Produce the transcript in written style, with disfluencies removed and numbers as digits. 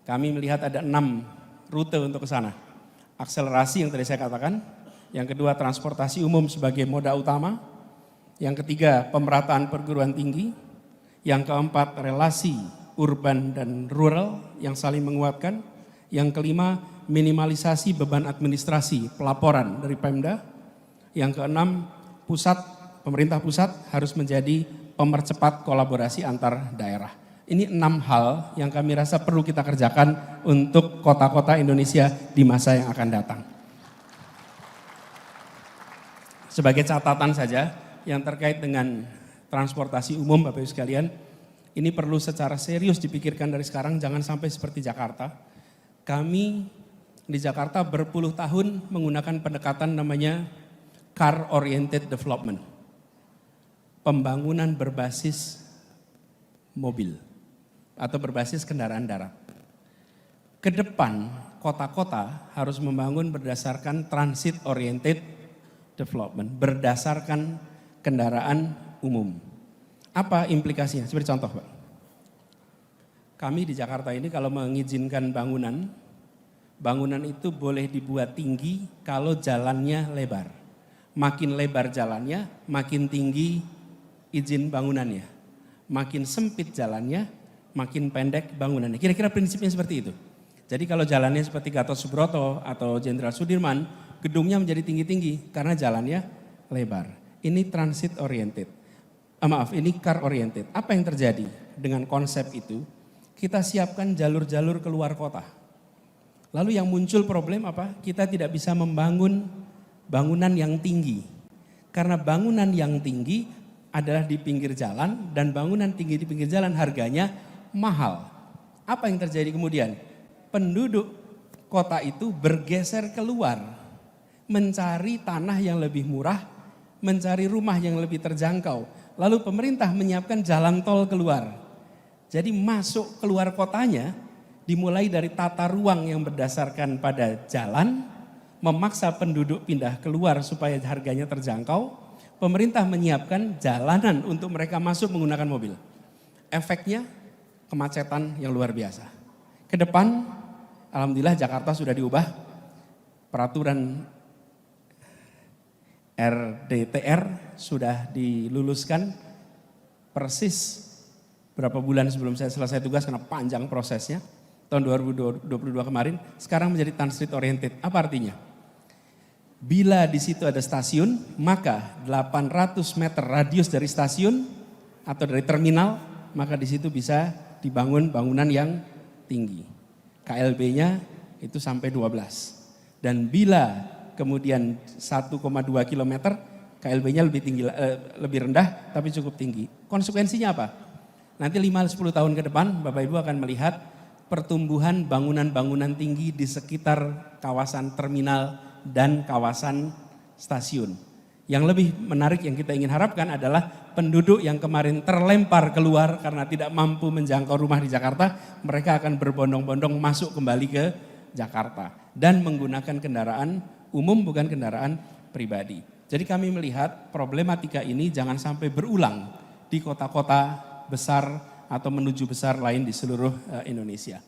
Kami melihat ada 6 rute untuk ke sana. Akselerasi yang tadi saya katakan, yang kedua transportasi umum sebagai moda utama, yang ketiga pemerataan perguruan tinggi, yang keempat relasi urban dan rural yang saling menguatkan, yang kelima minimalisasi beban administrasi pelaporan dari Pemda, yang keenam pemerintah pusat harus menjadi pemercepat kolaborasi antar daerah. Ini 6 hal yang kami rasa perlu kita kerjakan untuk kota-kota Indonesia di masa yang akan datang. Sebagai catatan saja yang terkait dengan transportasi umum Bapak Ibu sekalian, ini perlu secara serius dipikirkan dari sekarang, jangan sampai seperti Jakarta. Kami di Jakarta berpuluh tahun menggunakan pendekatan namanya car oriented development. Pembangunan berbasis mobil atau berbasis kendaraan darat. Ke depan kota-kota harus membangun berdasarkan transit oriented development, berdasarkan kendaraan umum. Apa implikasinya? Seperti contoh Pak. Kami di Jakarta ini kalau mengizinkan bangunan itu boleh dibuat tinggi kalau jalannya lebar. Makin lebar jalannya, makin tinggi izin bangunannya. Makin sempit jalannya, makin pendek bangunannya. Kira-kira prinsipnya seperti itu. Jadi kalau jalannya seperti Gatot Subroto atau Jenderal Sudirman, gedungnya menjadi tinggi-tinggi karena jalannya lebar. Ini transit oriented. Ini car oriented. Apa yang terjadi dengan konsep itu? Kita siapkan jalur-jalur keluar kota. Lalu yang muncul problem apa? Kita tidak bisa membangun bangunan yang tinggi. Karena bangunan yang tinggi adalah di pinggir jalan dan bangunan tinggi di pinggir jalan harganya mahal. Apa yang terjadi kemudian? Penduduk kota itu bergeser keluar, mencari tanah yang lebih murah, mencari rumah yang lebih terjangkau. Lalu pemerintah menyiapkan jalan tol keluar. Jadi masuk keluar kotanya dimulai dari tata ruang yang berdasarkan pada jalan, memaksa penduduk pindah keluar supaya harganya terjangkau. Pemerintah menyiapkan jalanan untuk mereka masuk menggunakan mobil. Efeknya kemacetan yang luar biasa. Ke depan, alhamdulillah Jakarta sudah diubah. Peraturan RDTR sudah diluluskan persis berapa bulan sebelum saya selesai tugas karena panjang prosesnya. Tahun 2022 kemarin, sekarang menjadi transit oriented. Apa artinya? Bila di situ ada stasiun, maka 800 meter radius dari stasiun atau dari terminal, maka di situ bisa dibangun bangunan yang tinggi. KLB-nya itu sampai 12. Dan bila kemudian 1,2 kilometer, KLB-nya lebih rendah tapi cukup tinggi. Konsekuensinya apa? Nanti 5-10 tahun ke depan Bapak Ibu akan melihat pertumbuhan bangunan-bangunan tinggi di sekitar kawasan terminal dan kawasan stasiun. Yang lebih menarik yang kita ingin harapkan adalah penduduk yang kemarin terlempar keluar karena tidak mampu menjangkau rumah di Jakarta, mereka akan berbondong-bondong masuk kembali ke Jakarta dan menggunakan kendaraan umum bukan kendaraan pribadi. Jadi kami melihat problematika ini jangan sampai berulang di kota-kota besar atau menuju besar lain di seluruh Indonesia.